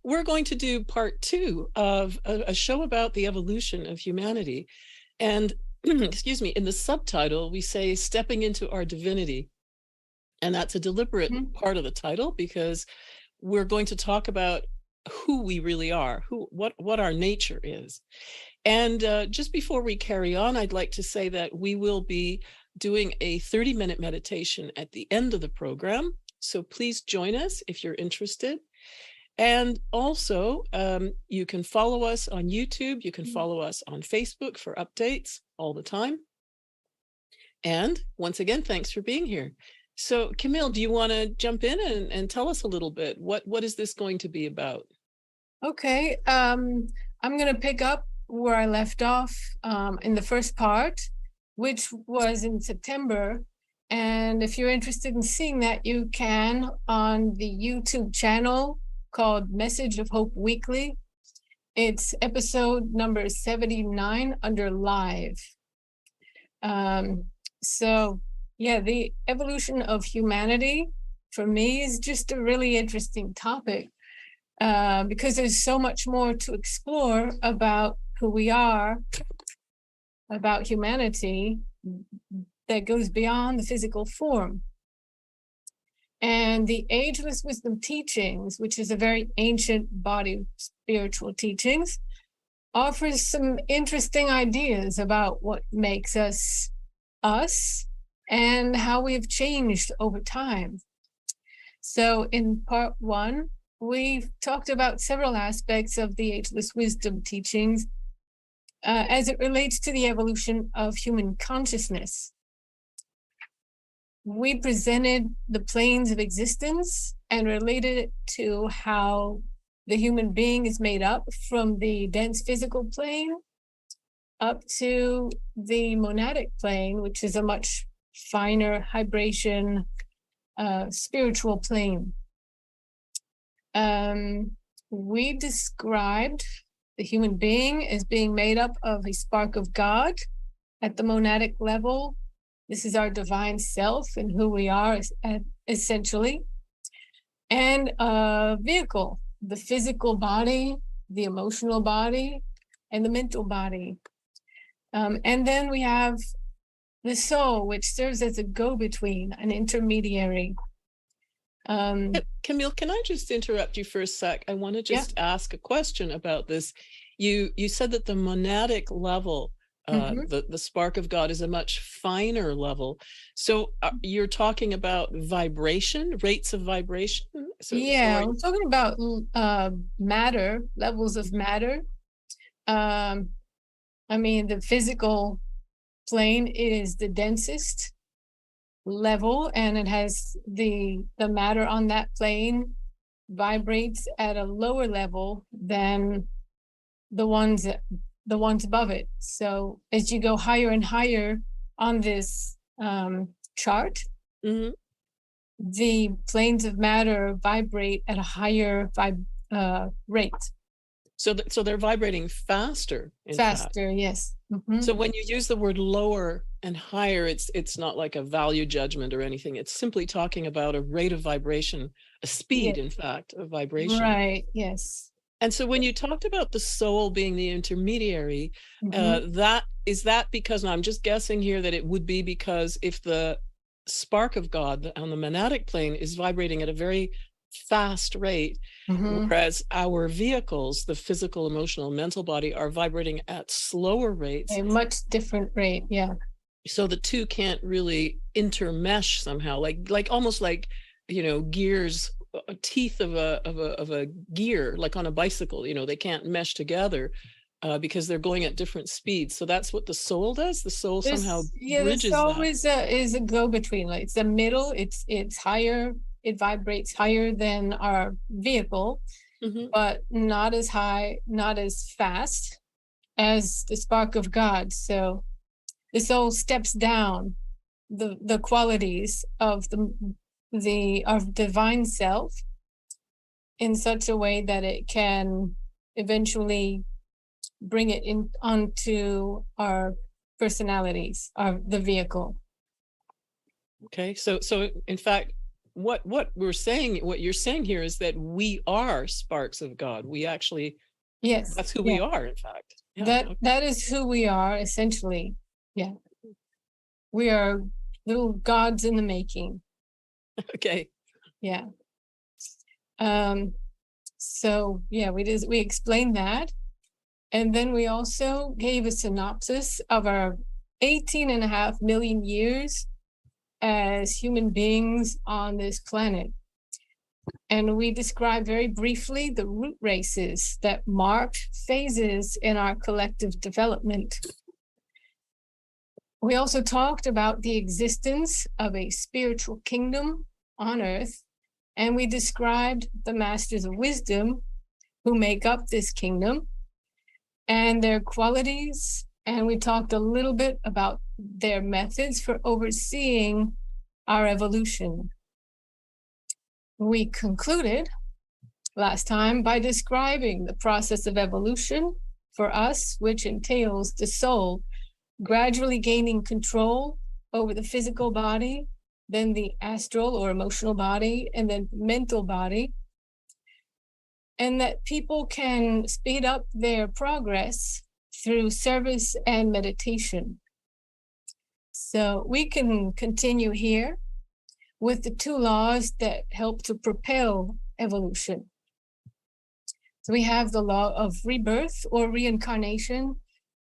we're going to do part 2 of a show about the evolution of humanity. And excuse me, in the subtitle, we say stepping into our divinity. And that's a deliberate part of the title, because we're going to talk about who we really are, what our nature is. And just before we carry on, I'd like to say that we will be doing a 30-minute meditation at the end of the program. So please join us if you're interested. And also, you can follow us on YouTube. You can follow us on Facebook for updates all the time. And once again, thanks for being here. So, Camille, do you want to jump in and tell us a little bit? What is this going to be about? Okay. I'm going to pick up where I left off in the first part, which was in September. And if you're interested in seeing that, you can on the YouTube channel called Message of Hope Weekly. It's episode number 79 under live. So yeah, the evolution of humanity for me is just a really interesting topic because there's so much more to explore about who we are, about humanity, that goes beyond the physical form. And the Ageless Wisdom Teachings, which is a very ancient body of spiritual teachings, offers some interesting ideas about what makes us us and how we've changed over time. So in part 1, we've talked about several aspects of the Ageless Wisdom Teachings as it relates to the evolution of human consciousness. We presented the planes of existence and related it to how the human being is made up from the dense physical plane up to the monadic plane, which is a much finer vibration spiritual plane. We described the human being as being made up of a spark of God at the monadic level. This is our divine self and who we are essentially. And a vehicle, the physical body, the emotional body, and the mental body. And then we have the soul, which serves as a go-between, an intermediary. Camille, can I just interrupt you for a sec? I want to just ask a question about this. You said that the monadic level, the spark of God, is a much finer level. So you're talking about vibration, rates of vibration? We're talking about matter, levels of matter. I mean, the physical plane is the densest level, and it has the matter on that plane vibrates at a lower level than the ones above it. So as you go higher and higher on this chart, the planes of matter vibrate at a higher rate. So they're vibrating faster. Faster, yes. So when you use the word lower and higher, it's not like a value judgment or anything. It's simply talking about a rate of vibration, a speed, in fact, of vibration. Right, yes. And so when you talked about the soul being the intermediary, that because, and I'm just guessing here, that it would be because if the spark of God on the monadic plane is vibrating at a very fast rate, whereas our vehicles, the physical, emotional, mental body, are vibrating at slower rates. A much different rate, yeah. So the two can't really intermesh somehow, like almost like, gears, teeth of a gear, like on a bicycle. They can't mesh together because they're going at different speeds. So that's what the soul does. The soul somehow bridges the soul that. is a go-between. Like it's the middle. It's higher. It vibrates higher than our vehicle, but not as high, not as fast as the spark of God. So the soul steps down the qualities of of divine self in such a way that it can eventually bring it in onto our personalities, the vehicle. Okay, so in fact, what we're saying, what you're saying here is that we are sparks of God. We actually, Yes. that's who Yeah. we are, in fact. Yeah. That Okay. that is who we are essentially. Yeah. We are little gods in the making. Okay. Yeah. So yeah, we explained that. And then we also gave a synopsis of our 18.5 million years as human beings on this planet. And we described very briefly the root races that marked phases in our collective development. We also talked about the existence of a spiritual kingdom on Earth, and we described the masters of wisdom who make up this kingdom and their qualities. And we talked a little bit about their methods for overseeing our evolution. We concluded last time by describing the process of evolution for us, which entails the soul gradually gaining control over the physical body, then the astral or emotional body, and then mental body. And that people can speed up their progress through service and meditation. So we can continue here with the two laws that help to propel evolution. So we have the law of rebirth or reincarnation,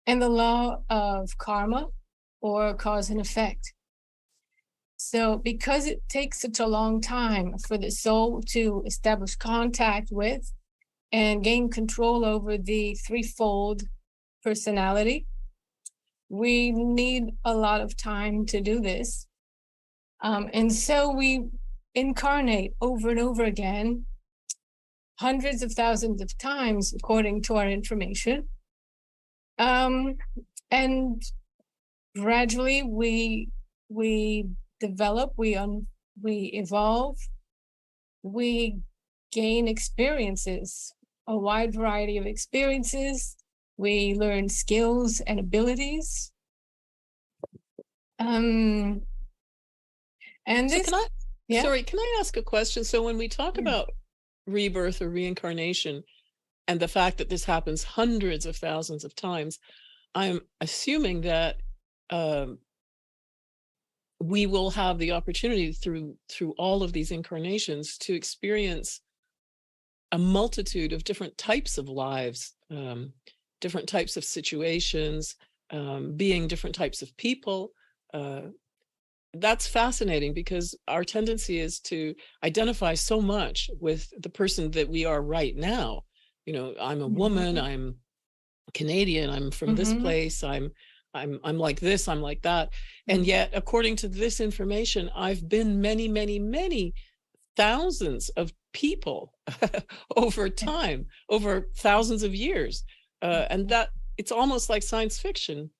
and the law of karma or cause and effect. So because it takes such a long time for the soul to establish contact with and gain control over the threefold personality, we need a lot of time to do this. And so we incarnate over and over again, hundreds of thousands of times, according to our information. And gradually we develop, we evolve, we gain experiences, a wide variety of experiences. We learn skills and abilities. And So this, can I, yeah, sorry, can I ask a question? So when we talk yeah. about rebirth or reincarnation and the fact that this happens hundreds of thousands of times, I'm assuming that we will have the opportunity through all of these incarnations to experience a multitude of different types of lives, different types of situations, being different types of people. That's fascinating because our tendency is to identify so much with the person that we are right now. You know, I'm a woman, I'm Canadian, I'm from this place, I'm like this, I'm like that. And yet, according to this information, I've been many, many, many thousands of people over time, over thousands of years. And that it's almost like science fiction.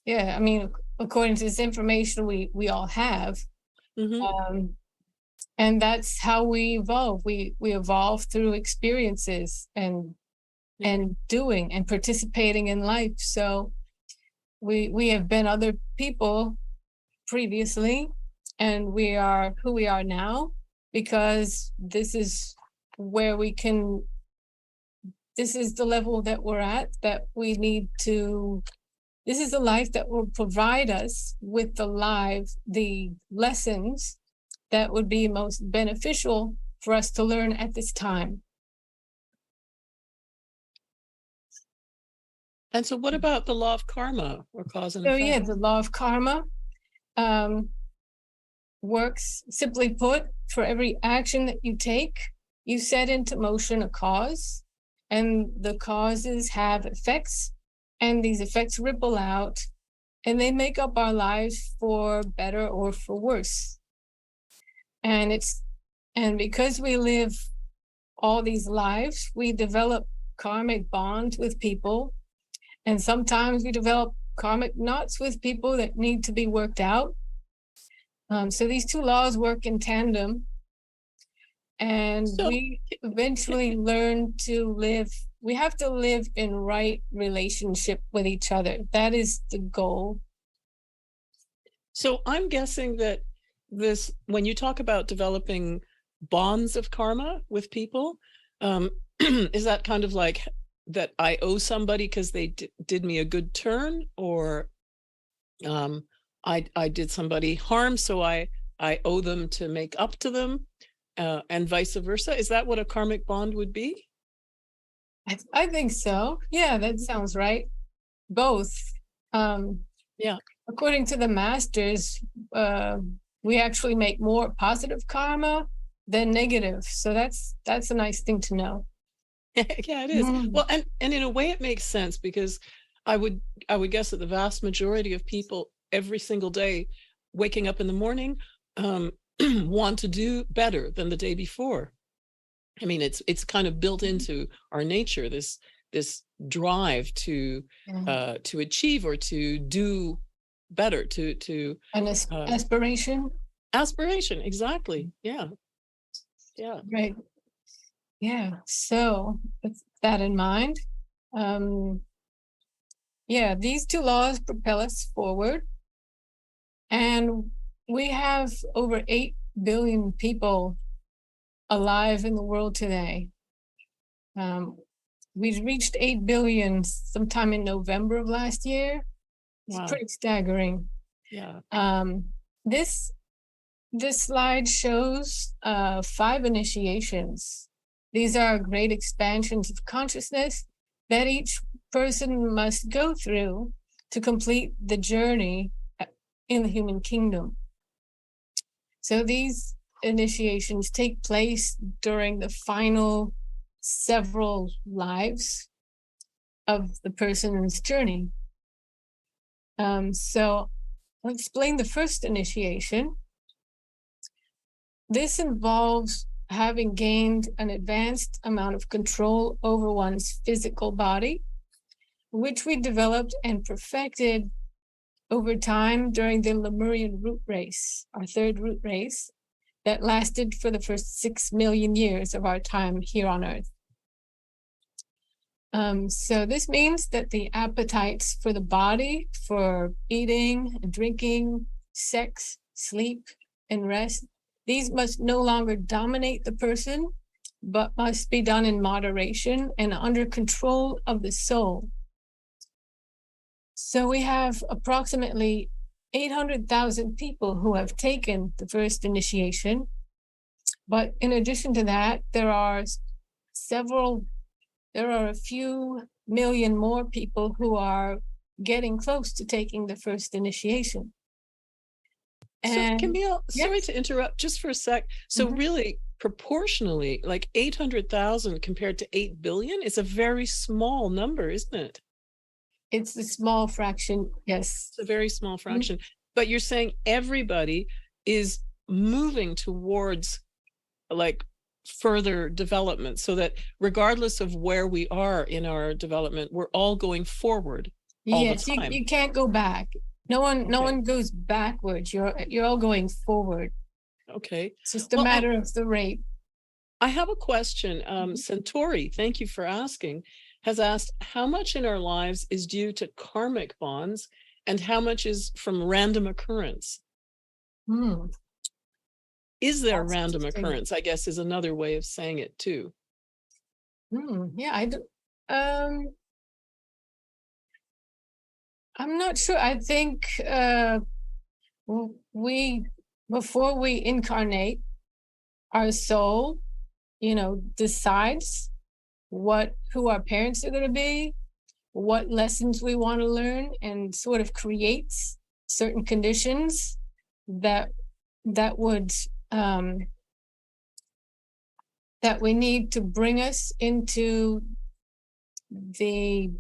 Yeah, I mean, according to this information we all have, and that's how we evolve. We evolve through experiences and doing and participating in life. So we have been other people previously, and we are who we are now because this is where we can. This is the level that we're at, that we need to. This is the life that will provide us with the lessons that would be most beneficial for us to learn at this time. And so what about the law of karma or cause and effect? So yeah, the law of karma works, simply put, for every action that you take, you set into motion a cause, and the causes have effects, and these effects ripple out, and they make up our lives for better or for worse. And because we live all these lives, we develop karmic bonds with people, and sometimes we develop karmic knots with people that need to be worked out. So these two laws work in tandem, and we eventually learn to live. We have to live in right relationship with each other. That is the goal. So I'm guessing that this, when you talk about developing bonds of karma with people, is that kind of like that I owe somebody because they did me a good turn, or um, I did somebody harm, so I owe them to make up to them, and vice versa? Is that what a karmic bond would be? I think so. Yeah, that sounds right. Both. Um, Yeah. According to the masters, uh, we actually make more positive karma than negative. So that's a nice thing to know. Yeah, it is. Mm. Well, and in a way it makes sense, because I would I would guess that the vast majority of people every single day waking up in the morning, um, want to do better than the day before. I mean, it's kind of built into our nature, this drive Yeah. to achieve or to do better, to An uh, aspiration, aspiration. Exactly. Yeah. Yeah. right? Yeah. So with that in mind, um, yeah, these two laws propel us forward, and we have over 8 billion people alive in the world today. Um, we reached 8 billion sometime in November of last year. It's Wow. pretty staggering. Yeah. Um, this this slide shows 5 initiations. These are great expansions of consciousness that each person must go through to complete the journey in the human kingdom. So these initiations take place during the final several lives of the person's journey. So I'll explain the first initiation. This involves having gained an advanced amount of control over one's physical body, which we developed and perfected over time during the Lemurian root race, our third root race, that lasted for the first 6 million years of our time here on Earth. So this means that the appetites for the body, for eating, drinking, sex, sleep, and rest, these must no longer dominate the person, but must be done in moderation and under control of the soul. So we have approximately 800,000 people who have taken the first initiation. But in addition to that, there are a few million more people who are getting close to taking the first initiation. So, And Camille, sorry yes, to interrupt just for a sec. So, mhm, really, proportionally, like 800,000 compared to 8 billion is a very small number, isn't it? it's a small fraction. Yes. It's a very small Mhm. fraction. But you're saying everybody is moving towards like further development, so that regardless of where we are in our development, we're all going forward all the Yes, time. you can't go back. No Okay. one goes backwards. You're all going forward. Okay. It's just a Well, and matter of the rate. I have a question. Mhm. Centauri, thank you for asking, has asked how much in our lives is due to karmic bonds and how much is from random occurrence? Hmm, Is there that's random interesting. occurrence? I guess is another way of saying it too. Yeah, I do. Um, I'm not sure. I think we before we incarnate, our soul, decides what who our parents are going to be, what lessons we want to learn, and sort of creates certain conditions that that would um, that we need to bring us into the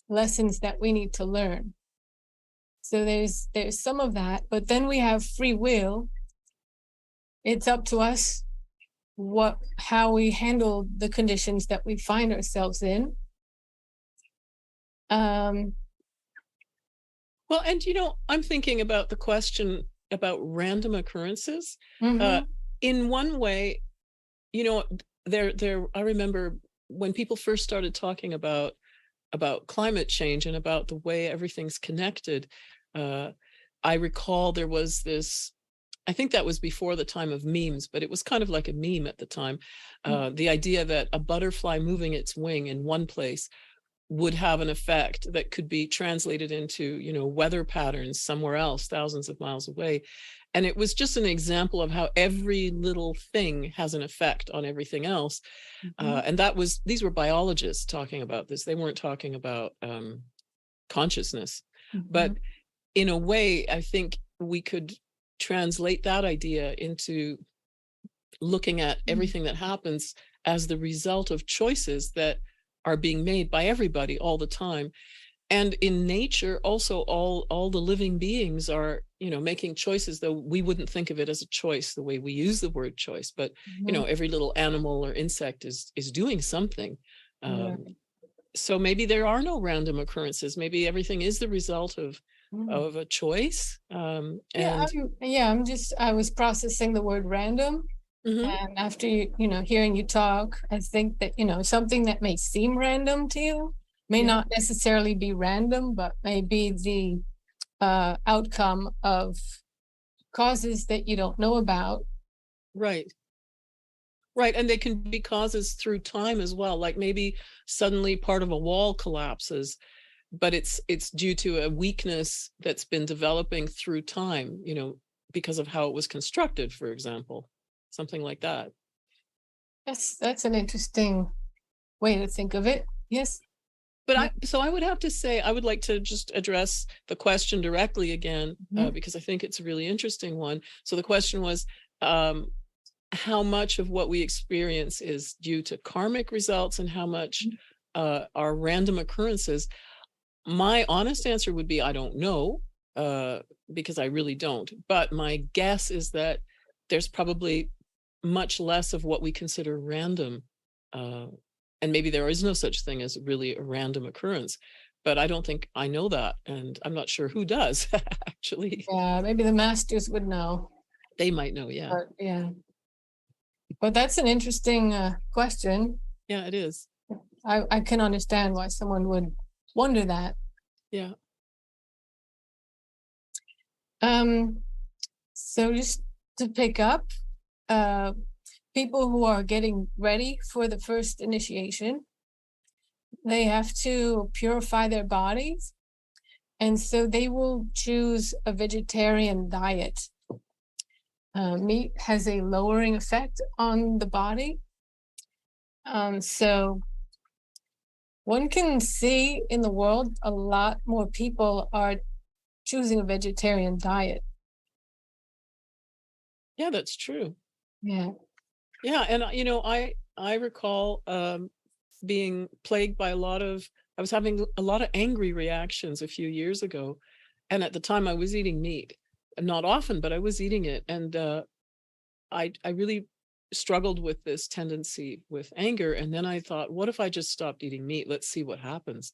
lessons that we need to learn. So there's some of that, but then we have free will. It's up to us how we handle the conditions that we find ourselves in. Um, Well, and I'm thinking about the question about random occurrences. Uh, mhm, in one way, you know, there. I remember when people first started talking about climate change and about the way everything's connected. Uh, I recall there was this I think that was before the time of memes, but it was kind of like a meme at the time. The idea that a butterfly moving its wing in one place would have an effect that could be translated into, you know, weather patterns somewhere else, thousands of miles away. And it was just an example of how every little thing has an effect on everything else. And these were biologists talking about this. They weren't talking about consciousness. But in a way, I think we could translate that idea into looking at everything that happens as the result of choices that are being made by everybody all the time. And in nature also, all the living beings are, you know, making choices, though we wouldn't think of it as a choice the way we use the word choice. But you know, every little animal or insect is doing something. So maybe there are no random occurrences. Maybe everything is the result of a choice. I was processing the word random. And after hearing you talk, I think that, something that may seem random to you may not necessarily be random, but may be the outcome of causes that you don't know about. Right. Right. And they can be causes through time as well. Like maybe suddenly part of a wall collapses, but it's due to a weakness that's been developing through time, you know, because of how it was constructed, for example, something like that. That's an interesting way to think of it. Yes. But I would have to say, I would like to just address the question directly again, because I think it's a really interesting one. So the question was, how much of what we experience is due to karmic results and how much are random occurrences? My honest answer would be, I don't know, because I really don't. But my guess is that there's probably much less of what we consider random. And maybe there is no such thing as really a random occurrence. But I don't think I know that. And I'm not sure who does, actually. Yeah, maybe the masters would know. They might know, yeah. But that's an interesting question. Yeah, it is. I can understand why someone would wonder that. Yeah. So just to pick up, people who are getting ready for the first initiation, they have to purify their bodies. And so they will choose a vegetarian diet. Meat has a lowering effect on the body. So one can see in the world a lot more people are choosing a vegetarian diet. Yeah, that's true. Yeah. Yeah. And, I recall being plagued by I was having a lot of angry reactions a few years ago. And at the time I was eating meat. Not often, but I was eating it. And I really struggled with this tendency with anger. And then I thought, what if I just stopped eating meat? Let's see what happens.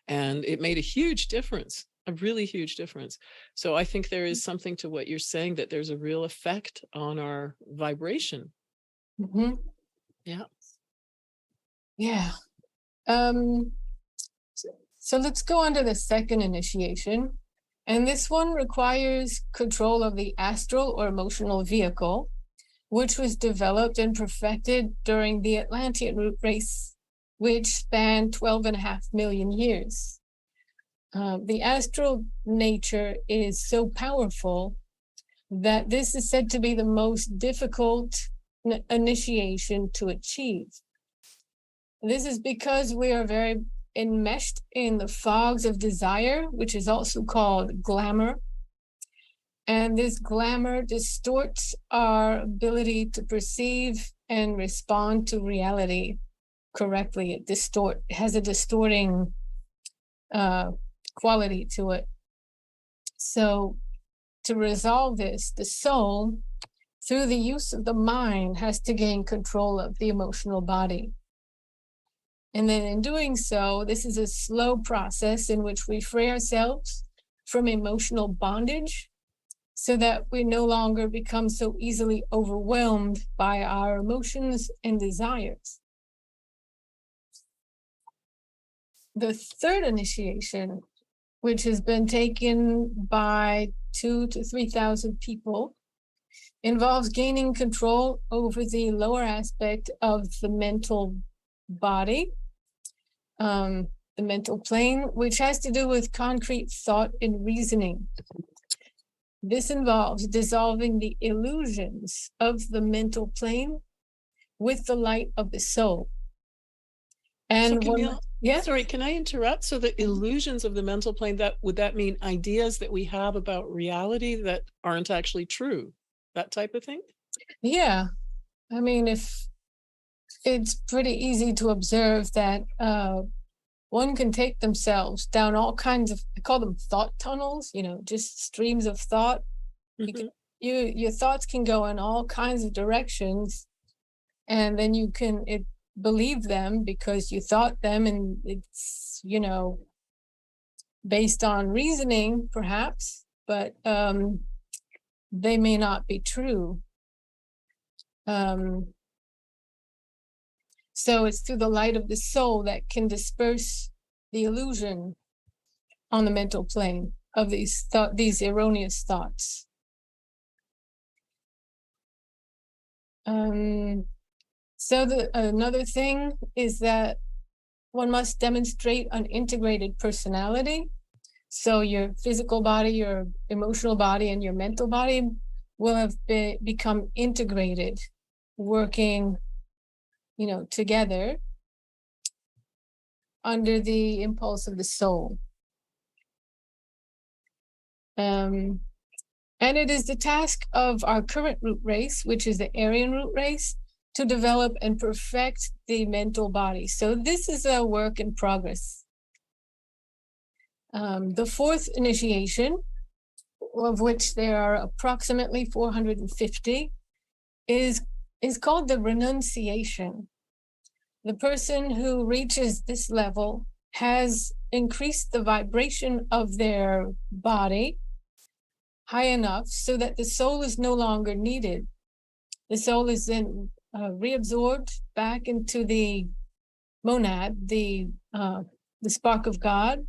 And it made a huge difference, a really huge difference. So I think there is something to what you're saying, that there's a real effect on our vibration. Yeah. Yeah. So let's go on to the second initiation. And this one requires control of the astral or emotional vehicle, which was developed and perfected during the Atlantean root race, which spanned 12.5 million years. The astral nature is so powerful that this is said to be the most difficult initiation to achieve. This is because we are very enmeshed in the fogs of desire, which is also called glamour. And this glamour distorts our ability to perceive and respond to reality correctly. It has a distorting quality to it. So to resolve this, the soul, through the use of the mind, has to gain control of the emotional body. And then in doing so, this is a slow process in which we free ourselves from emotional bondage so that we no longer become so easily overwhelmed by our emotions and desires. The third initiation, which has been taken by 2,000 to 3,000 people, involves gaining control over the lower aspect of the mental body, the mental plane, which has to do with concrete thought and reasoning. This involves dissolving the illusions of the mental plane with the light of the soul. And So Camille, yeah, sorry, can I interrupt? So the illusions of the mental plane, that would that mean ideas that we have about reality that aren't actually true? That type of thing? yeah. I mean, if it's pretty easy to observe that one can take themselves down all kinds of, I call them thought tunnels, just streams of thought. Mhm. Your thoughts can go in all kinds of directions, and then you can believe them because you thought them, and it's based on reasoning perhaps, but they may not be true. So it's through the light of the soul that can disperse the illusion on the mental plane of these erroneous thoughts. So another thing is that one must demonstrate an integrated personality. So your physical body, your emotional body, and your mental body will have become integrated, working, together under the impulse of the soul. And it is the task of our current root race, which is the Aryan root race, to develop and perfect the mental body. So this is a work in progress. The fourth initiation, of which there are approximately 450, is called the renunciation. The person who reaches this level has increased the vibration of their body high enough so that the soul is no longer needed. The soul is then reabsorbed back into the monad, the spark of God,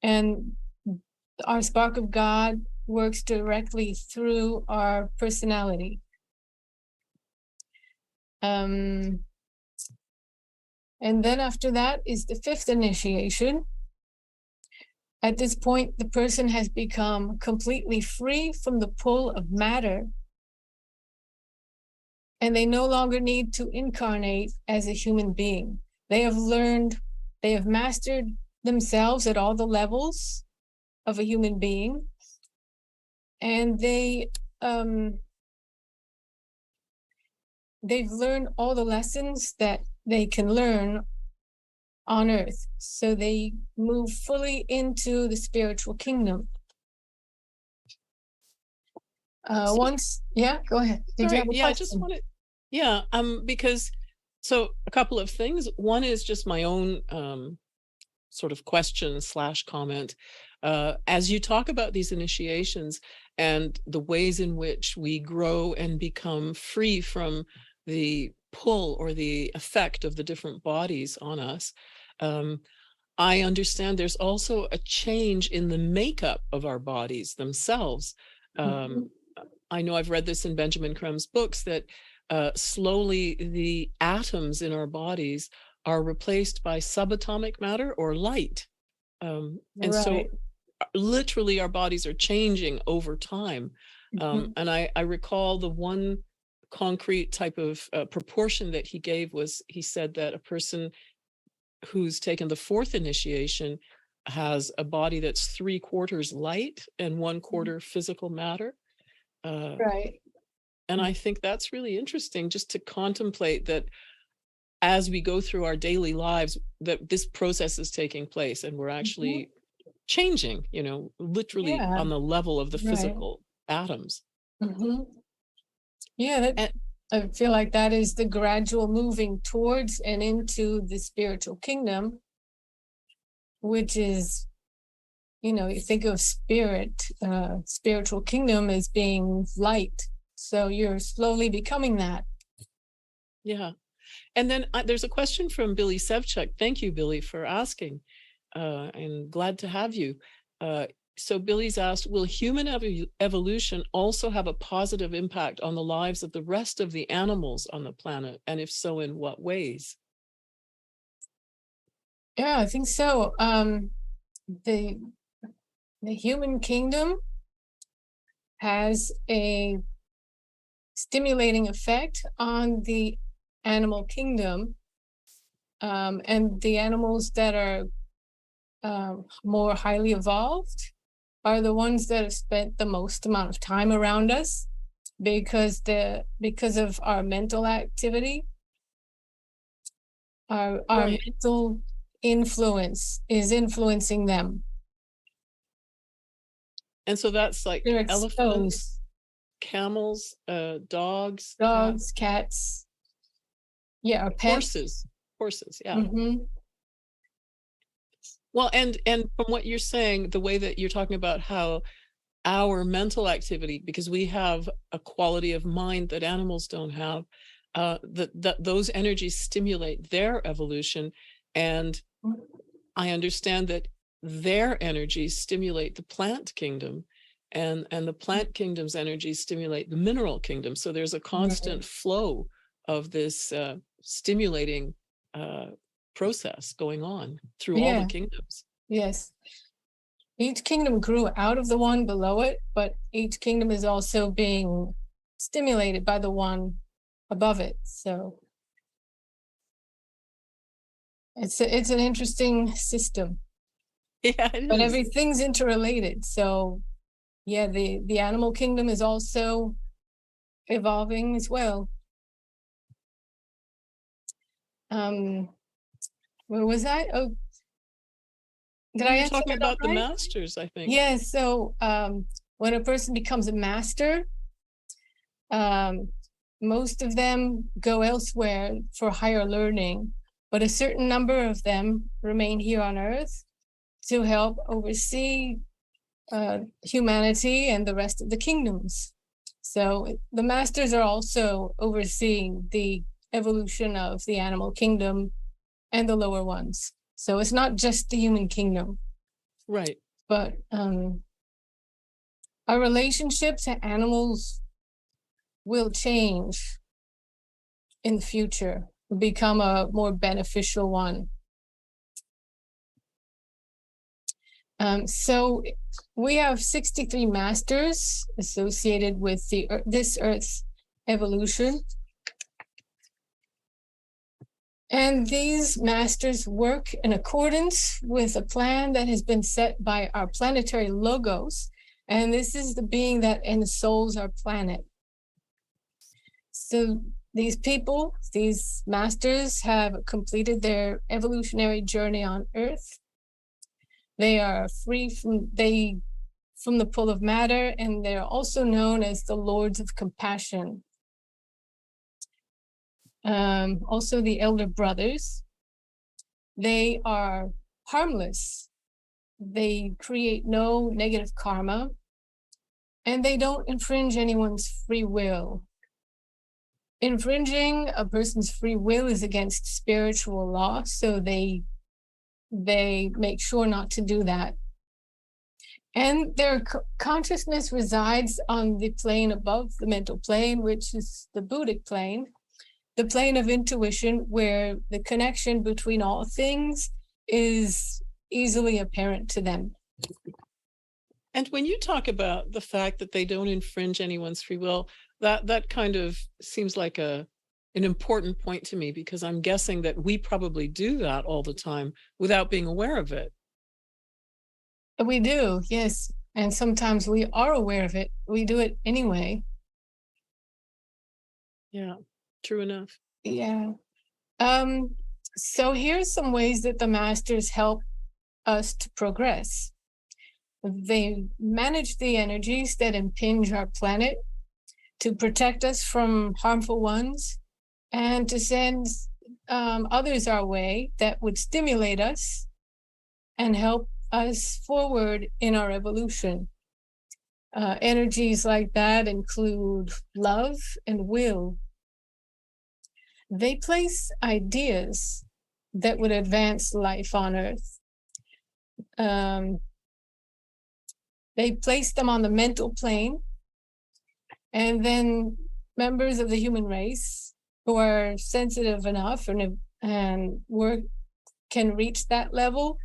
and our spark of God works directly through our personality. And then after that is the fifth initiation. At this point, the person has become completely free from the pull of matter, and they no longer need to incarnate as a human being. They have mastered themselves at all the levels of a human being, and they've learned all the lessons that they can learn on earth. So they move fully into the spiritual kingdom. Go ahead. Did you have a question? I just wanted, because so a couple of things. One is just my own sort of question / comment. As you talk about these initiations and the ways in which we grow and become free from the pull or the effect of the different bodies on us, I understand there's also a change in the makeup of our bodies themselves. I know I've read this in Benjamin Crumb's books that slowly the atoms in our bodies are replaced by subatomic matter or light. And so literally our bodies are changing over time. And I recall the one concrete type of proportion that he gave was, he said that a person who's taken the fourth initiation has a body that's 3/4 light and 1/4 physical matter. And I think that's really interesting, just to contemplate that as we go through our daily lives, that this process is taking place and we're actually changing, literally on the level of the physical atoms. I feel like that is the gradual moving towards and into the spiritual kingdom, which is, you think of spiritual kingdom as being light. So you're slowly becoming that. Yeah. And then there's a question from Billy Sevchuk. Thank you, Billy, for asking. And glad to have you. So Billy's asked, will human evolution also have a positive impact on the lives of the rest of the animals on the planet? And if so, in what ways? Yeah, I think so. The the human kingdom has a stimulating effect on the animal kingdom, and the animals that are more highly evolved are the ones that have spent the most amount of time around us because of our mental activity. Our Right. mental influence is influencing them. And so that's like They're exposed. elephants, camels, dogs, Dogs, cats, yeah, or pets. horses. Yeah. Mm-hmm. Well, and from what you're saying, the way that you're talking about how our mental activity, because we have a quality of mind that animals don't have, that those energies stimulate their evolution. And I understand that their energies stimulate the plant kingdom, and the plant kingdom's energies stimulate the mineral kingdom. So there's a constant flow of this stimulating process going on through all the Yeah, kingdoms. yes. Each kingdom grew out of the one below it, but each kingdom is also being stimulated by the one above it. So it's an interesting system, Yeah, it but is. everything's interrelated. So yeah, the animal kingdom is also evolving as well. Where was I? Oh, did I You're answer talking that all about the right? masters, I think. Yeah, so when a person becomes a master, most of them go elsewhere for higher learning, but a certain number of them remain here on Earth to help oversee humanity and the rest of the kingdoms. So the masters are also overseeing the evolution of the animal kingdom and the lower ones. So it's not just the human kingdom, Right. but our relationship to animals will change in the future, become a more beneficial one. So we have 63 masters associated with this Earth's evolution. And these masters work in accordance with a plan that has been set by our planetary logos. And this is the being that ensouls our planet. So these people, these masters, have completed their evolutionary journey on Earth. They are free from the pull of matter, and they're also known as the Lords of Compassion. Also, the Elder Brothers. They are harmless. They create no negative karma, and they don't infringe anyone's free will. Infringing a person's free will is against spiritual law, so they make sure not to do that. And their consciousness resides on the plane above the mental plane, which is the Buddhic plane, the plane of intuition, where the connection between all things is easily apparent to them. And when you talk about the fact that they don't infringe anyone's free will, that kind of seems like an important point to me, because I'm guessing that we probably do that all the time without being aware of it. We do, yes. And sometimes we are aware of it. We do it anyway. Yeah, true enough. Yeah. So here's some ways that the masters help us to progress. They manage the energies that impinge our planet to protect us from harmful ones, and to send others our way that would stimulate us and help us forward in our evolution. Energies like that include love and will. They place ideas that would advance life on Earth. They placed them on the mental plane, and then members of the human race who are sensitive enough and can reach that level,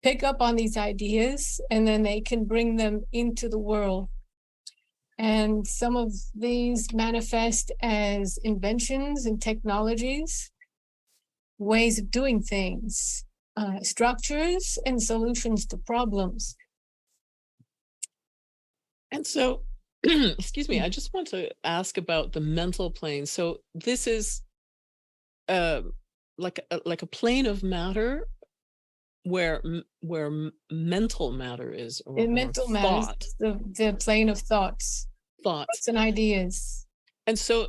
pick up on these ideas, and then they can bring them into the world. And some of these manifest as inventions and technologies, ways of doing things, structures and solutions to problems. And so, excuse me, I just want to ask about the mental plane. So this is like a plane of matter where mental matter is, or Mental matters, thought, the plane of thoughts thoughts. and ideas. And so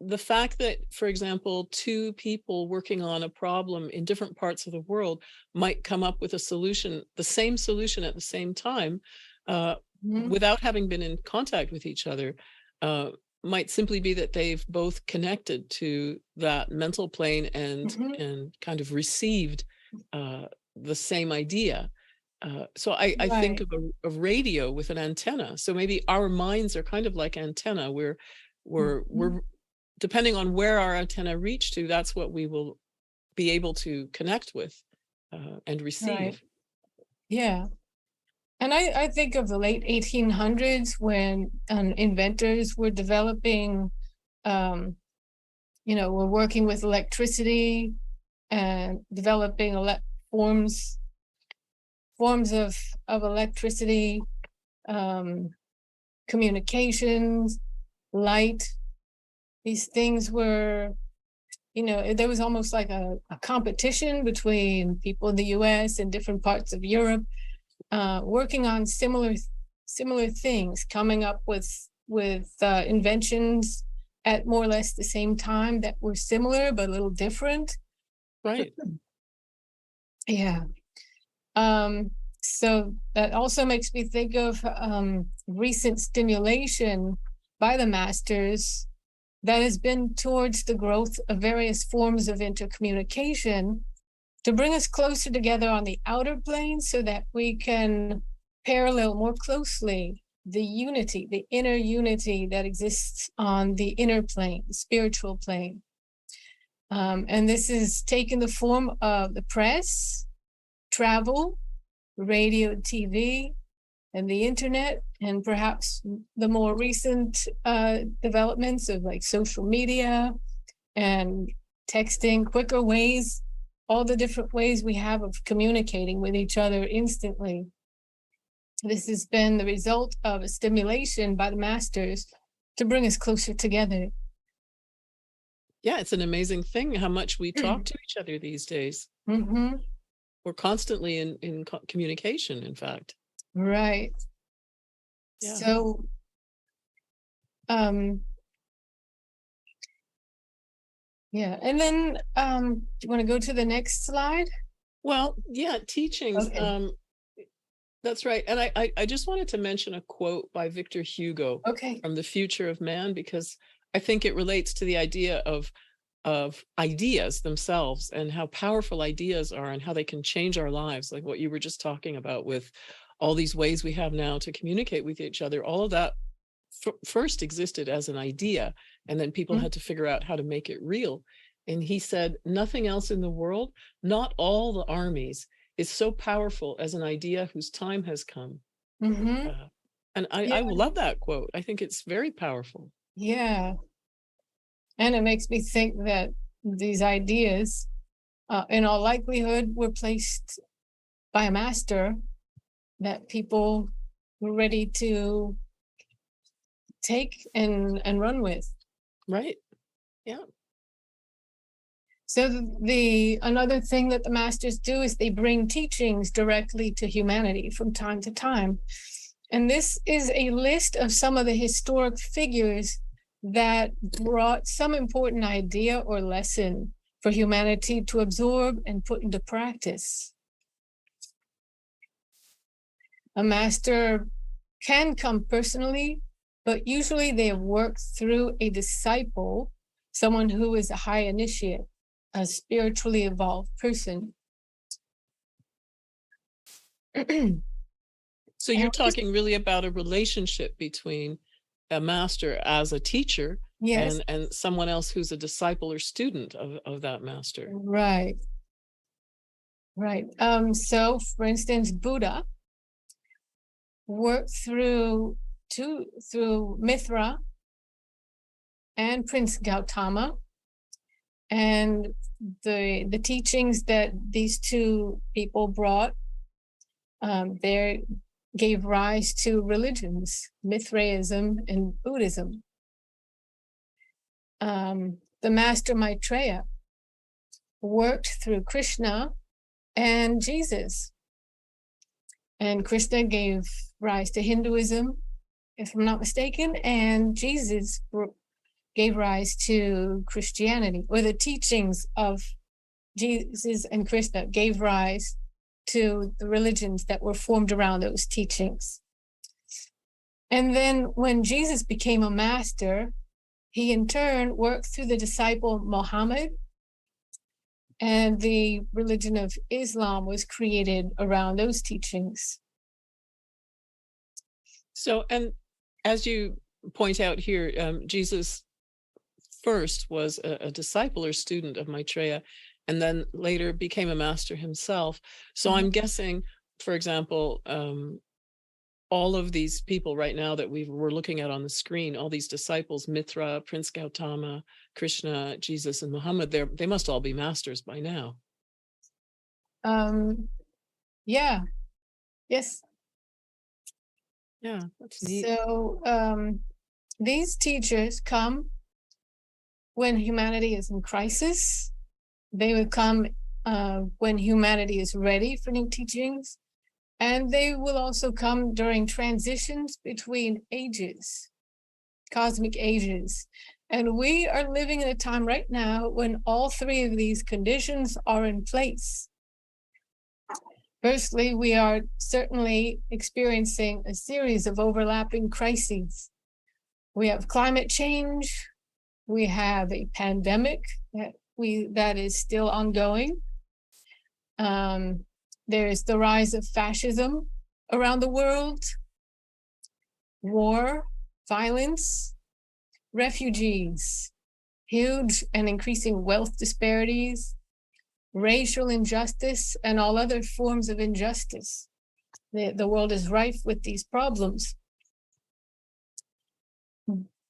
the fact that, for example, two people working on a problem in different parts of the world might come up with a solution, the same solution at the same time, without having been in contact with each other, might simply be that they've both connected to that mental plane and kind of received the same idea. So I think of a radio with an antenna. So maybe our minds are kind of like antenna. We're depending on where our antenna reach to, that's what we will be able to connect with and receive. Right. Yeah. And I think of the late 1800s when inventors were developing, were working with electricity and developing forms of electricity, communications, light. These things were, there was almost like a competition between people in the US and different parts of Europe, working on similar things, coming up with inventions at more or less the same time that were similar but a little different. Right. Yeah. So that also makes me think of recent stimulation by the masters that has been towards the growth of various forms of intercommunication to bring us closer together on the outer plane so that we can parallel more closely the unity, the inner unity that exists on the inner plane, the spiritual plane. And this has taken the form of the press, travel, radio, TV, and the internet, and perhaps the more recent developments of like social media and texting, quicker ways, all the different ways we have of communicating with each other instantly. This has been the result of a stimulation by the masters to bring us closer together. Yeah, it's an amazing thing how much we talk to each other these days. Mm-hmm. We're constantly in communication, in fact. Right. Yeah. So, yeah. And then, do you want to go to the next slide? Well, yeah, teachings. Okay. That's right. And I just wanted to mention a quote by Victor Hugo from The Future of Man, because I think it relates to the idea of ideas themselves and how powerful ideas are and how they can change our lives, like what you were just talking about with all these ways we have now to communicate with each other. All of that first existed as an idea, and then people had to figure out how to make it real. And he said, nothing else in the world, not all the armies, is so powerful as an idea whose time has come. And I love that quote. I think it's very powerful. Yeah. And it makes me think that these ideas, in all likelihood, were placed by a master that people were ready to take and run with. Right. Yeah. So another thing that the masters do is they bring teachings directly to humanity from time to time. And this is a list of some of the historic figures that brought some important idea or lesson for humanity to absorb and put into practice. A master can come personally, but usually they work through a disciple, someone who is a high initiate, a spiritually evolved person. So And you're talking really about a relationship between a master as a teacher yes, and someone else who's a disciple or student of that master. right, right. So for instance, Buddha worked through Mithra and Prince Gautama, and the teachings that these two people brought, they gave rise to religions, Mithraism and Buddhism. The master Maitreya worked through Krishna and Jesus, and Krishna gave rise to Hinduism, if I'm not mistaken, and Jesus gave rise to Christianity, or the teachings of Jesus and Krishna gave rise to the religions that were formed around those teachings. And then when Jesus became a master, he in turn worked through the disciple Muhammad, and the religion of Islam was created around those teachings. So, and as you point out here, Jesus first was a disciple or student of Maitreya, and then later became a master himself. So I'm guessing, for example, all of these people right now that we're looking at on the screen, all these disciples, Mithra, Prince Gautama, Krishna, Jesus, and Muhammad, they must all be masters by now. Yeah, yes. Yeah, that's neat. So these teachers come when humanity is in crisis. They would come when humanity is ready for new teachings. And they will also come during transitions between ages, cosmic ages. And we are living in a time right now when all three of these conditions are in place. Firstly, we are certainly experiencing a series of overlapping crises. We have climate change. We have a pandemic that is still ongoing. There's the rise of fascism around the world, war, violence, refugees, huge and increasing wealth disparities, racial injustice, and all other forms of injustice. The world is rife with these problems.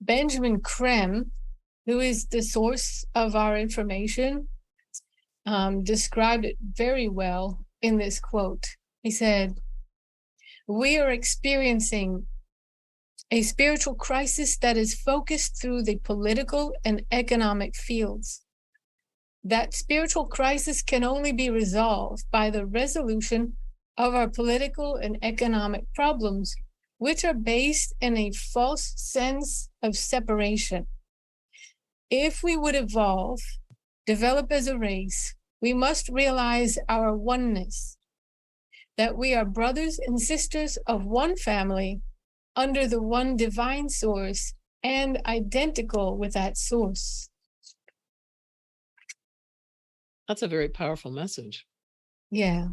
Benjamin Krem, who is the source of our information, described it very well in this quote. He said, "We are experiencing a spiritual crisis that is focused through the political and economic fields. That spiritual crisis can only be resolved by the resolution of our political and economic problems, which are based in a false sense of separation. If we would evolve, develop as a race, we must realize our oneness, that we are brothers and sisters of one family under the one divine source and identical with that source." That's a very powerful message. Yeah.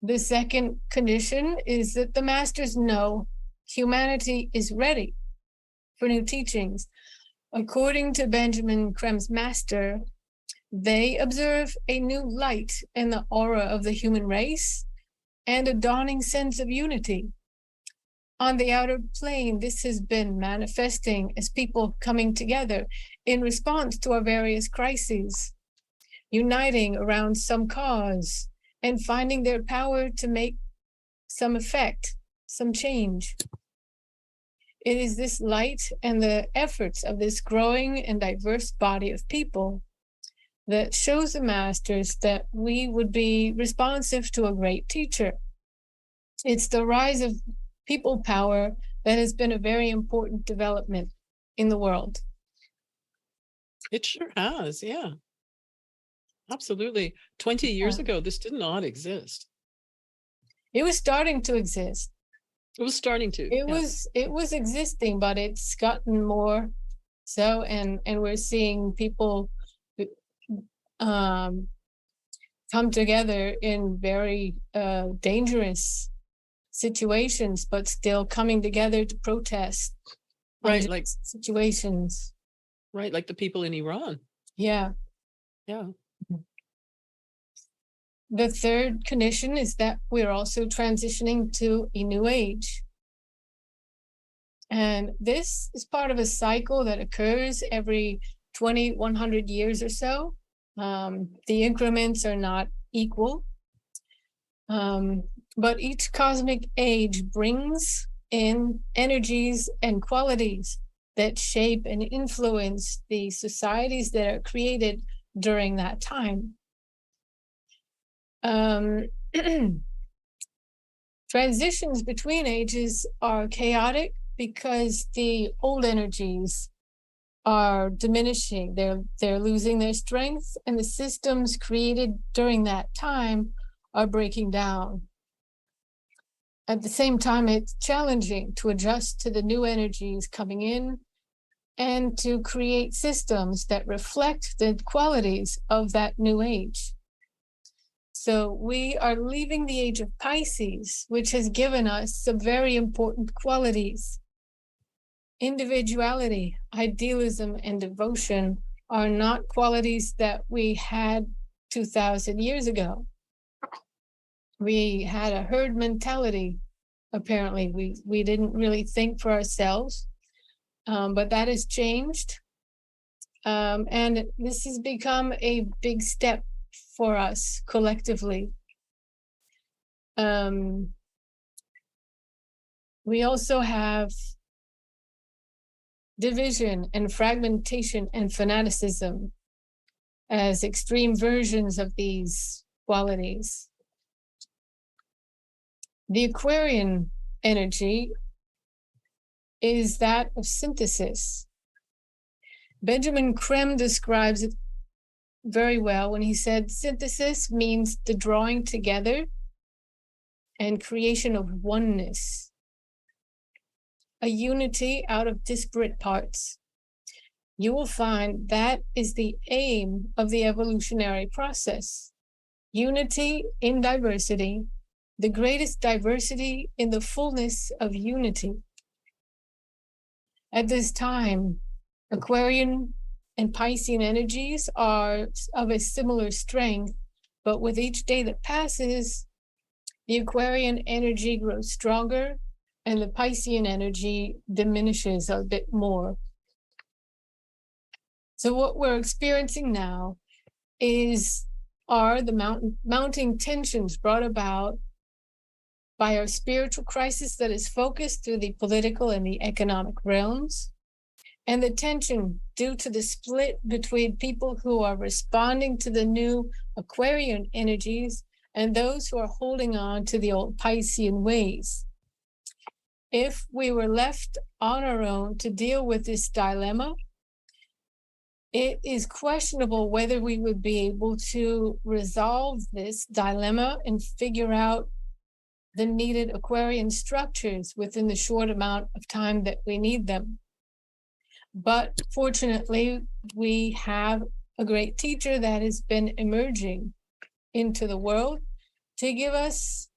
The second condition is that the masters know humanity is ready for new teachings. According to Benjamin Krem's master, they observe a new light in the aura of the human race and a dawning sense of unity. On the outer plane, this has been manifesting as people coming together in response to our various crises, uniting around some cause and finding their power to make some effect, some change. It is this light and the efforts of this growing and diverse body of people that shows the masters that we would be responsive to a great teacher. It's the rise of people power that has been a very important development in the world. It sure has, yeah. Absolutely. 20 years ago, this did not exist. It was starting to exist. It was starting to. It was existing, but it's gotten more so, and we're seeing people come together in very dangerous situations, but still coming together to protest Right, like situations. right, like the people in Iran. Yeah. Yeah. The third condition is that we're also transitioning to a new age. And this is part of a cycle that occurs every 20, 100 years or so. The increments are not equal. But each cosmic age brings in energies and qualities that shape and influence the societies that are created during that time. Transitions between ages are chaotic because the old energies are diminishing. They're losing their strength, and the systems created during that time are breaking down. At the same time, it's challenging to adjust to the new energies coming in and to create systems that reflect the qualities of that new age. So we are leaving the age of Pisces, which has given us some very important qualities. Individuality, idealism, and devotion are not qualities that we had 2,000 years ago. We had a herd mentality. Apparently, we didn't really think for ourselves, but that has changed. And this has become a big step for us collectively. We also have division and fragmentation and fanaticism as extreme versions of these qualities. The Aquarian energy is that of synthesis. Benjamin Creme describes it very well when he said synthesis means the drawing together and creation of oneness, a unity out of disparate parts. You will find that is the aim of the evolutionary process. Unity in diversity, the greatest diversity in the fullness of unity. At this time, Aquarian and Piscean energies are of a similar strength, but with each day that passes, the Aquarian energy grows stronger and the Piscean energy diminishes a bit more. So what we're experiencing now are the mounting tensions brought about by our spiritual crisis that is focused through the political and the economic realms, and the tension due to the split between people who are responding to the new Aquarian energies and those who are holding on to the old Piscean ways. If we were left on our own to deal with this dilemma, it is questionable whether we would be able to resolve this dilemma and figure out the needed Aquarian structures within the short amount of time that we need them. But fortunately, we have a great teacher that has been emerging into the world to give us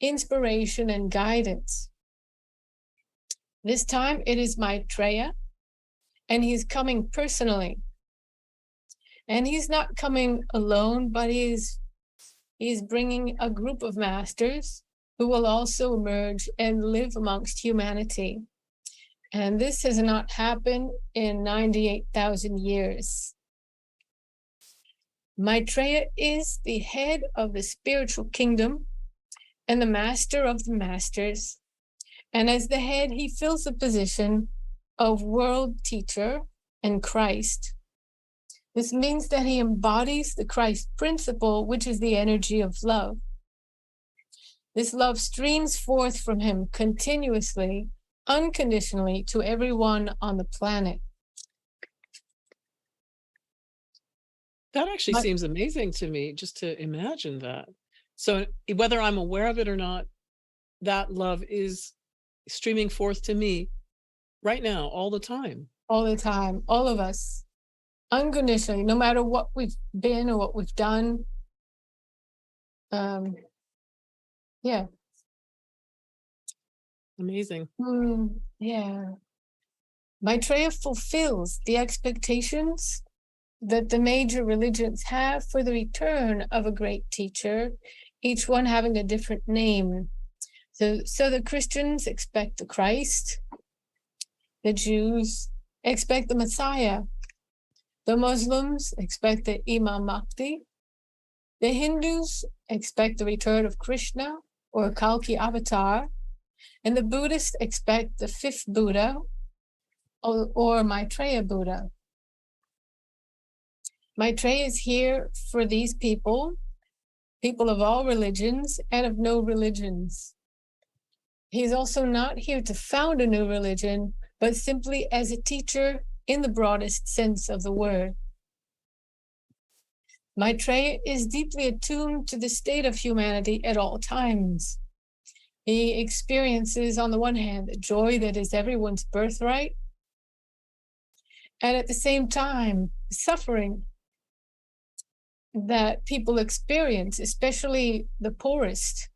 inspiration and guidance. This time it is Maitreya, and he's coming personally. And he's not coming alone, but he's bringing a group of masters who will also emerge and live amongst humanity. And this has not happened in 98,000 years. Maitreya is the head of the spiritual kingdom and the master of the masters. And as the head, he fills the position of world teacher and Christ. This means that he embodies the Christ principle, which is the energy of love. This love streams forth from him continuously, unconditionally to everyone on the planet. That actually seems amazing to me, just to imagine that. So whether I'm aware of it or not, that love is streaming forth to me right now, all the time. All the time, all of us, unconditionally, no matter what we've been or what we've done. Yeah. Amazing. Yeah. Maitreya fulfills the expectations that the major religions have for the return of a great teacher, each one having a different name. So the Christians expect the Christ, the Jews expect the Messiah, the Muslims expect the Imam Mahdi, the Hindus expect the return of Krishna or Kalki avatar, and the Buddhists expect the fifth Buddha or Maitreya Buddha. Maitreya is here for these people of all religions and of no religions. He's also not here to found a new religion, but simply as a teacher in the broadest sense of the word. Maitreya is deeply attuned to the state of humanity at all times. He experiences, on the one hand, the joy that is everyone's birthright, and at the same time, suffering that people experience, especially the poorest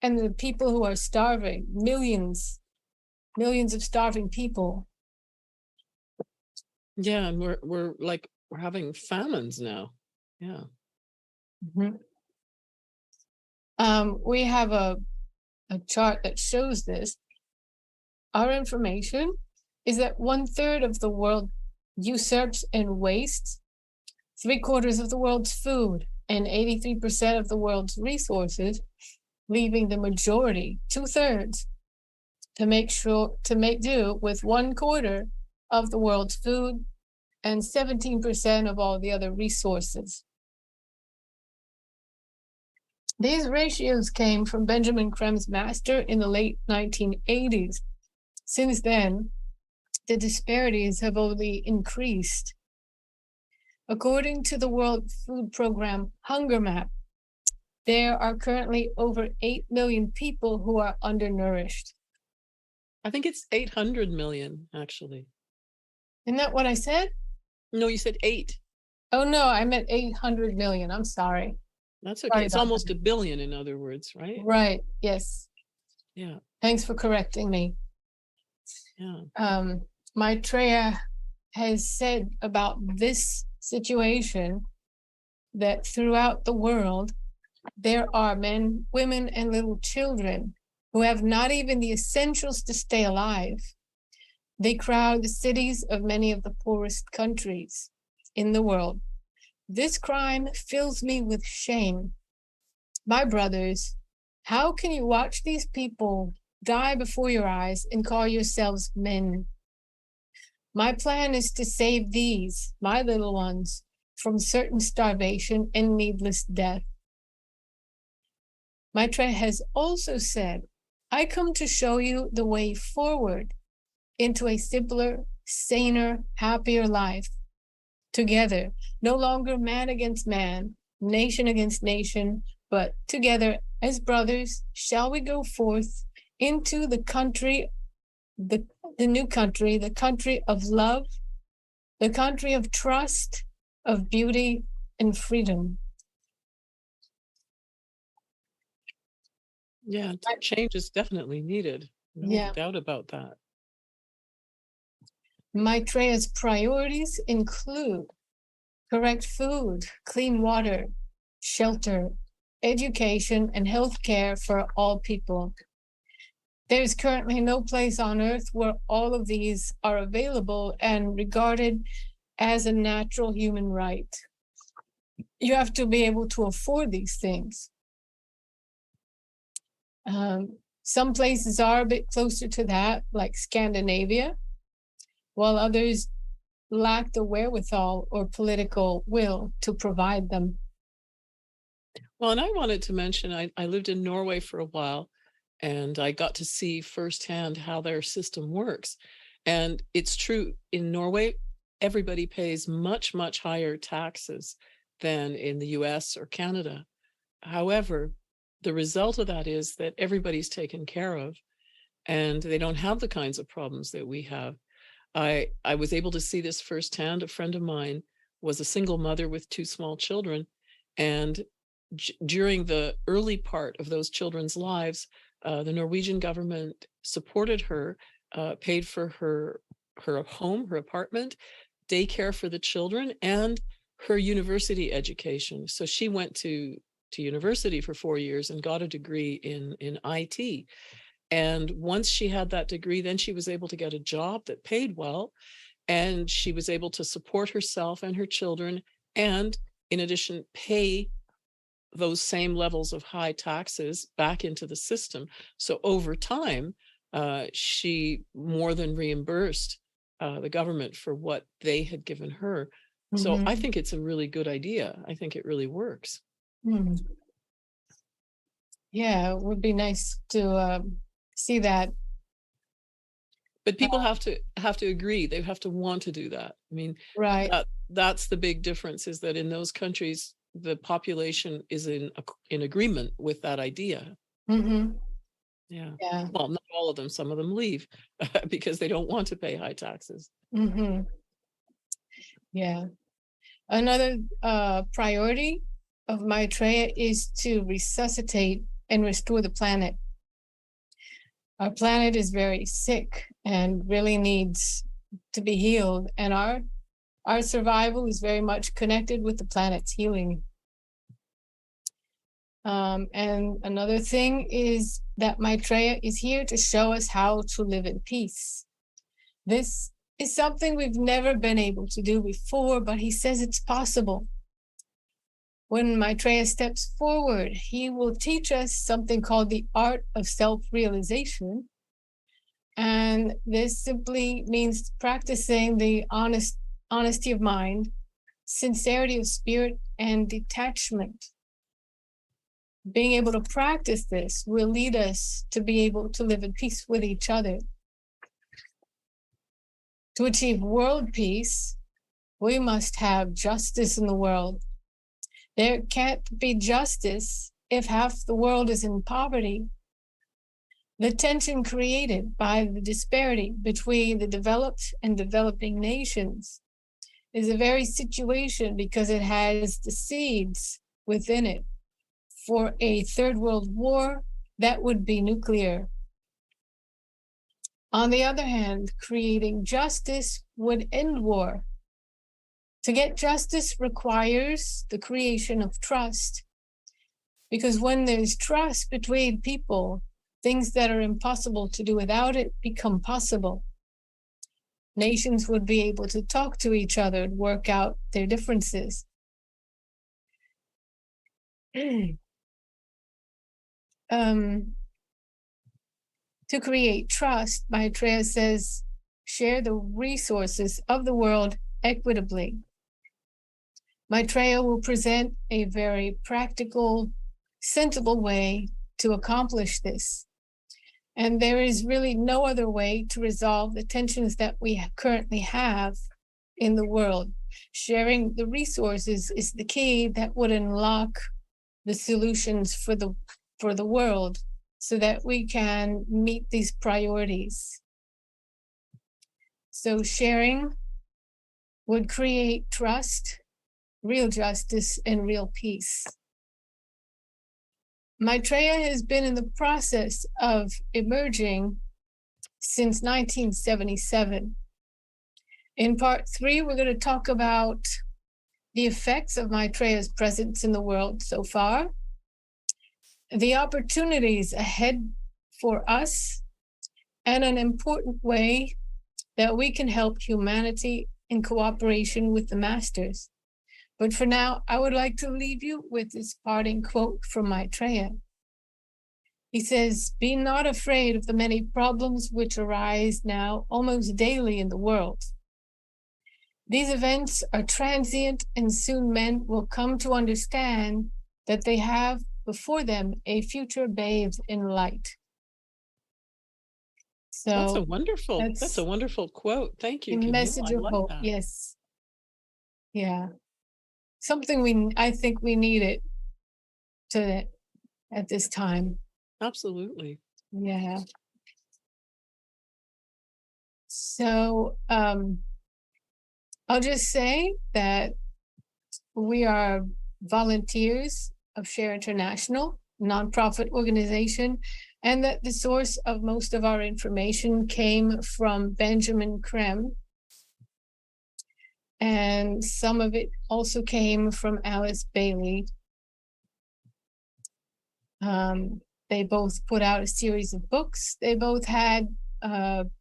and the people who are starving, millions of starving people. Yeah, and we're having famines now. Yeah. Mm-hmm. We have a chart that shows this. Our information is that 1/3 of the world usurps and wastes 3/4 of the world's food and 83% of the world's resources, leaving the majority, 2/3, to make do with 1/4 of the world's food and 17% of all the other resources. These ratios came from Benjamin Krem's master in the late 1980s. Since then, the disparities have only increased. According to the World Food Program Hunger Map, there are currently over 8 million people who are undernourished. I think it's 800 million, actually. Isn't that what I said? No, you said 8. Oh, no, I meant 800 million. I'm sorry. That's okay. Sorry It's about almost that. a billion, in other words, right? Right, yes. Yeah. Thanks for correcting me. Yeah. Maitreya has said about this situation that throughout the world, there are men, women, and little children who have not even the essentials to stay alive. They crowd the cities of many of the poorest countries in the world. This crime fills me with shame. My brothers, how can you watch these people die before your eyes and call yourselves men? My plan is to save these, my little ones, from certain starvation and needless death. Maitreya has also said, I come to show you the way forward into a simpler, saner, happier life. Together, no longer man against man, nation against nation, but together as brothers, shall we go forth into the country, the new country, the country of love, the country of trust, of beauty and freedom. Yeah, change is definitely needed. No doubt about that. Maitreya's priorities include correct food, clean water, shelter, education, and health care for all people. There's currently no place on earth where all of these are available and regarded as a natural human right. You have to be able to afford these things. Some places are a bit closer to that, like Scandinavia, while others lack the wherewithal or political will to provide them. Well, and I wanted to mention, I lived in Norway for a while, and I got to see firsthand how their system works. And it's true, in Norway, everybody pays much, much higher taxes than in the US or Canada. However, the result of that is that everybody's taken care of, and they don't have the kinds of problems that we have. I was able to see this firsthand. A friend of mine was a single mother with 2 small children, and during the early part of those children's lives, the Norwegian government supported her, paid for her home, her apartment, daycare for the children, and her university education. So she went to university for 4 years and got a degree in IT. And once she had that degree, then she was able to get a job that paid well, and she was able to support herself and her children, and in addition, pay those same levels of high taxes back into the system. So over time, she more than reimbursed the government for what they had given her. So I think it's a really good idea. I think it really works. Mm. Yeah, it would be nice to see that. But people have to agree. They have to want to do that. I mean, Right. that's the big difference, is that in those countries, the population is in agreement with that idea. Mm-hmm. Yeah. Yeah. Well, not all of them. Some of them leave because they don't want to pay high taxes. Mm-hmm. Yeah. Another priority of Maitreya is to resuscitate and restore the planet. Our planet is very sick and really needs to be healed, and our survival is very much connected with the planet's healing. And another thing is that Maitreya is here to show us how to live in peace. This is something we've never been able to do before, but he says it's possible. When Maitreya steps forward, he will teach us something called the art of self-realization. And this simply means practicing the honesty of mind, sincerity of spirit, and detachment. Being able to practice this will lead us to be able to live in peace with each other. To achieve world peace, we must have justice in the world. There can't be justice if half the world is in poverty. The tension created by the disparity between the developed and developing nations is a very situation, because it has the seeds within it for a third world war that would be nuclear. On the other hand, creating justice would end war. To get justice requires the creation of trust, because when there's trust between people, things that are impossible to do without it become possible. Nations would be able to talk to each other and work out their differences. To create trust, Maitreya says, share the resources of the world equitably. Maitreya will present a very practical, sensible way to accomplish this. And there is really no other way to resolve the tensions that we currently have in the world. Sharing the resources is the key that would unlock the solutions for the world, so that we can meet these priorities. So sharing would create trust, real justice, and real peace. Maitreya has been in the process of emerging since 1977. In part 3, we're going to talk about the effects of Maitreya's presence in the world so far, the opportunities ahead for us, and an important way that we can help humanity in cooperation with the masters. But for now, I would like to leave you with this parting quote from Maitreya. He says, "Be not afraid of the many problems which arise now almost daily in the world. These events are transient, and soon men will come to understand that they have before them a future bathed in light." So that's a wonderful quote. Thank you, a Camille. message I of like hope. that. Yes. Yeah. Something I think we need it at this time. Absolutely. Yeah. So I'll just say that we are volunteers of Share International, nonprofit organization and that the source of most of our information came from Benjamin Creme, and some of it also came from Alice Bailey. They both put out a series of books. They both had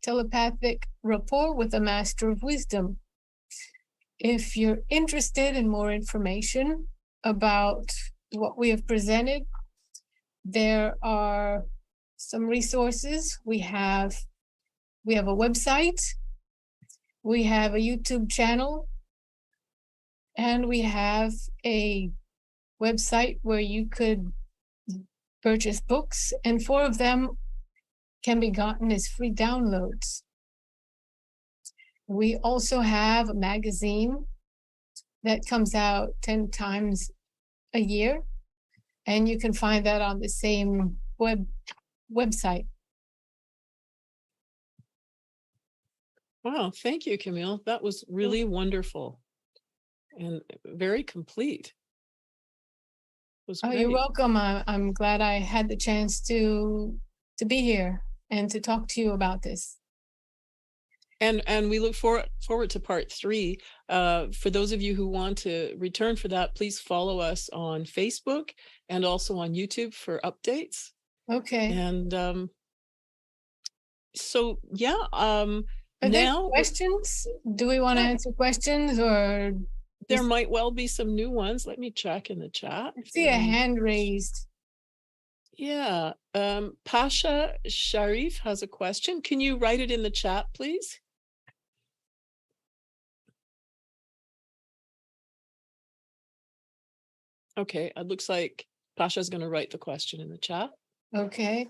telepathic rapport with a master of wisdom. If you're interested in more information about what we have presented, there are some resources. We have a website, we have a YouTube channel, and we have a website where you could purchase books, and 4 of them can be gotten as free downloads. We also have a magazine that comes out 10 times a year, and you can find that on the same website. Wow, thank you, Camille. That was really wonderful and very complete. It was Oh, great. you're welcome. I'm glad I had the chance to be here and to talk to you about this. And we look forward to part 3. For those of you who want to return for that, please follow us on Facebook and also on YouTube for updates. Okay. And so yeah, Are there questions? Do we want to answer questions, or there might well be some new ones? Let me check in the chat. I see a hand raised. Yeah, Pasha Sharif has a question. Can you write it in the chat, please? Okay, it looks like Pasha's going to write the question in the chat. Okay.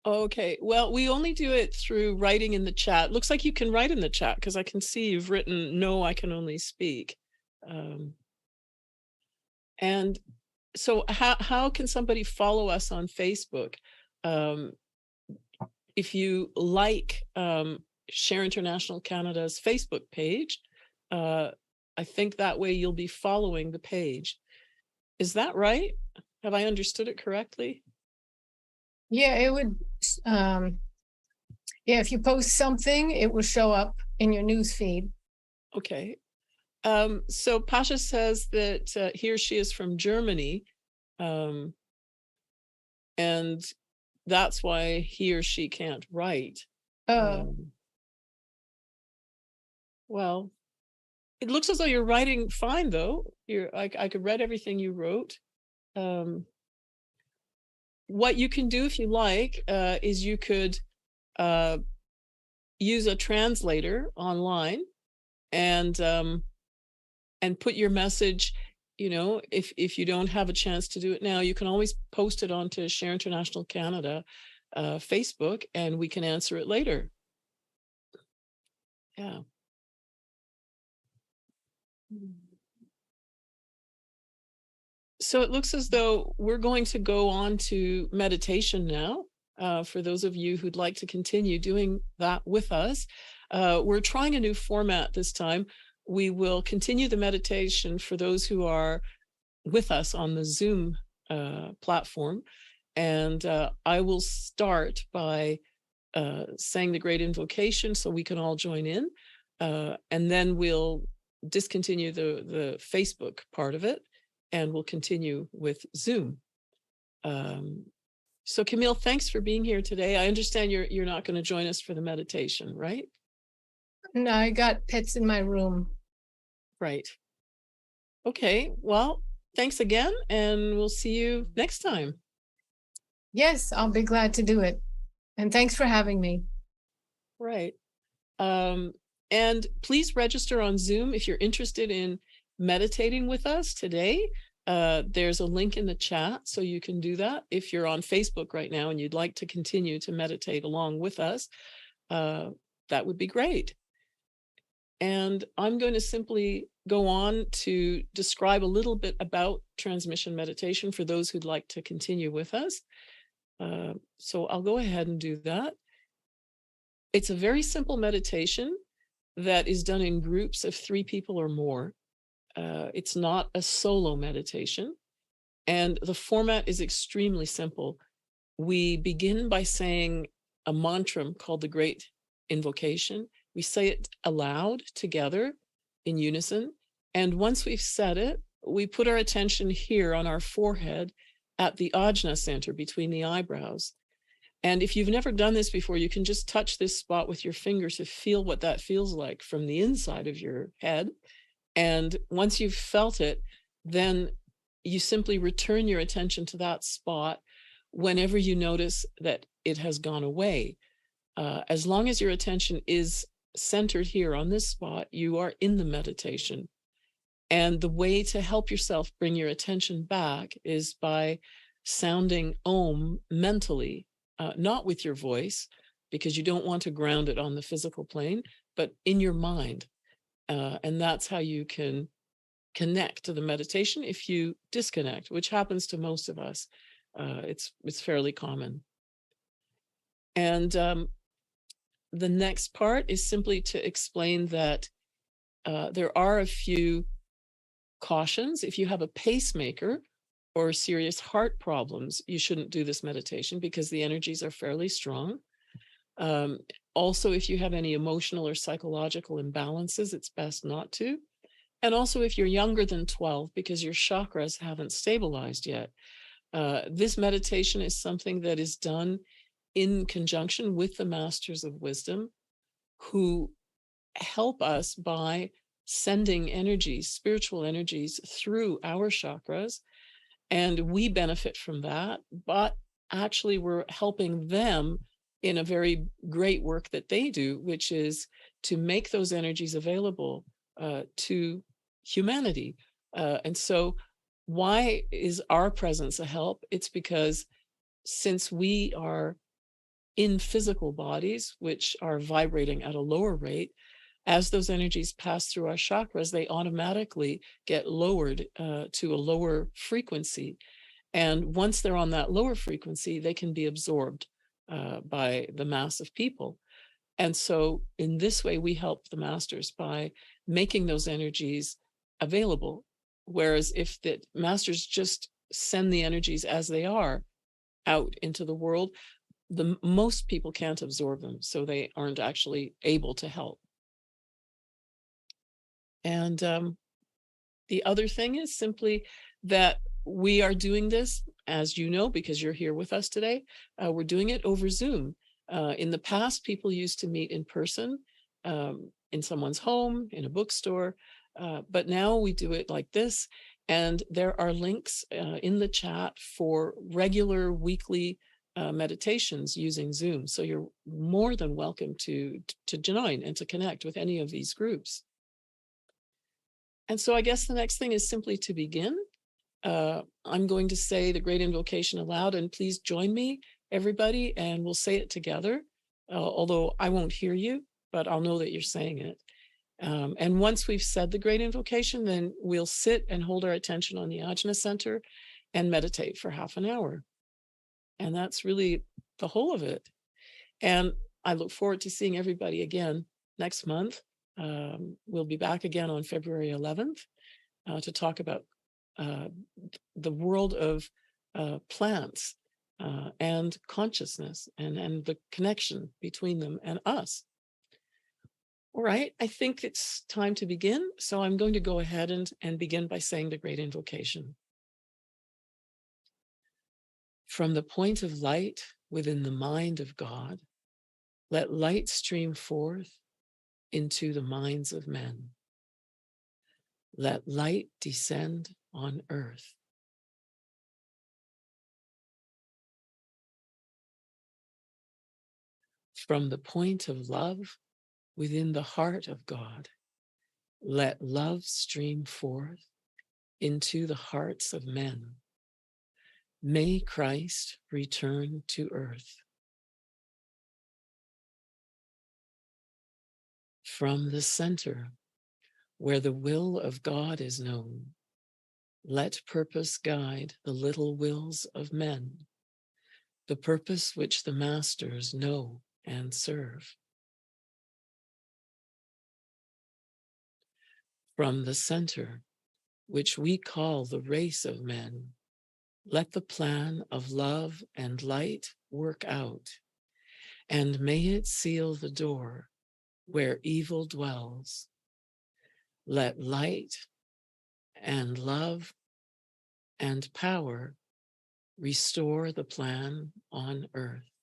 Okay, well, we only do it through writing in the chat. Looks like you can write in the chat because I can see you've written, "No, I can only speak." And so how can somebody follow us on Facebook? If you like Share International Canada's Facebook page, I think that way you'll be following the page. Is that right? Have I understood it correctly? Yeah, it would. Yeah, if you post something, it will show up in your news feed. Okay. So Pasha says that he or she is from Germany, and that's why he or she can't write. Well, it looks as though you're writing fine, though. I could read everything you wrote. What you can do if you like is you could use a translator online and put your message. You know, if you don't have a chance to do it now, you can always post it onto Share International Canada Facebook, and we can answer it later. Yeah. So it looks as though we're going to go on to meditation now. For those of you who'd like to continue doing that with us, we're trying a new format this time. We will continue the meditation for those who are with us on the Zoom platform. And I will start by saying the great invocation so we can all join in. And then we'll discontinue the Facebook part of it, and we'll continue with Zoom. So Camille, thanks for being here today. I understand you're not going to join us for the meditation, right? No, I got pets in my room. Right. Okay, well, thanks again, and we'll see you next time. Yes, I'll be glad to do it. And thanks for having me. Right. And please register on Zoom if you're interested in meditating with us today. There's a link in the chat, so you can do that. If you're on Facebook right now and you'd like to continue to meditate along with us, that would be great. And I'm going to simply go on to describe a little bit about transmission meditation for those who'd like to continue with us. So I'll go ahead and do that. It's a very simple meditation. that is done in groups of 3 people or more. It's not a solo meditation. And the format is extremely simple. We begin by saying a mantra called the Great Invocation. We say it aloud together in unison. And once we've said it, we put our attention here on our forehead at the ajna center between the eyebrows. And if you've never done this before, you can just touch this spot with your fingers to feel what that feels like from the inside of your head. And once you've felt it, then you simply return your attention to that spot whenever you notice that it has gone away. As long as your attention is centered here on this spot, you are in the meditation. And the way to help yourself bring your attention back is by sounding Om mentally, not with your voice, because you don't want to ground it on the physical plane, but in your mind. And that's how you can connect to the meditation if you disconnect, which happens to most of us. It's fairly common. And the next part is simply to explain that there are a few cautions. If you have a pacemaker or serious heart problems, you shouldn't do this meditation because the energies are fairly strong. Also, if you have any emotional or psychological imbalances, it's best not to. And also if you're younger than 12, because your chakras haven't stabilized yet. This meditation is something that is done in conjunction with the masters of wisdom who help us by sending energies, spiritual energies through our chakras. And we benefit from that, but actually we're helping them in a very great work that they do, which is to make those energies available to humanity. And so why is our presence a help? It's because since we are in physical bodies, which are vibrating at a lower rate, as those energies pass through our chakras, they automatically get lowered to a lower frequency. And once they're on that lower frequency, they can be absorbed by the mass of people. And so in this way, we help the masters by making those energies available. Whereas if the masters just send the energies as they are out into the world, most people can't absorb them, so they aren't actually able to help. And the other thing is simply that we are doing this, as you know, because you're here with us today, we're doing it over Zoom. In the past, people used to meet in person in someone's home, in a bookstore, but now we do it like this. And there are links in the chat for regular weekly meditations using Zoom. So you're more than welcome to join and to connect with any of these groups. And so I guess the next thing is simply to begin. I'm going to say the Great Invocation aloud, and please join me, everybody, and we'll say it together. Although I won't hear you, but I'll know that you're saying it. And once we've said the Great Invocation, then we'll sit and hold our attention on the Ajna Center and meditate for half an hour. And that's really the whole of it. And I look forward to seeing everybody again next month. We'll be back again on February 11th to talk about the world of plants and consciousness and the connection between them and us. All right, I think it's time to begin. So I'm going to go ahead and begin by saying the Great Invocation. From the point of light within the mind of God, let light stream forth into the minds of men. Let light descend on earth. From the point of love within the heart of God, let love stream forth into the hearts of men. May Christ return to earth. From the center, where the will of God is known, let purpose guide the little wills of men, the purpose which the masters know and serve. From the center, which we call the race of men, let the plan of love and light work out, and may it seal the door where evil dwells. Let light and love and power restore the plan on earth.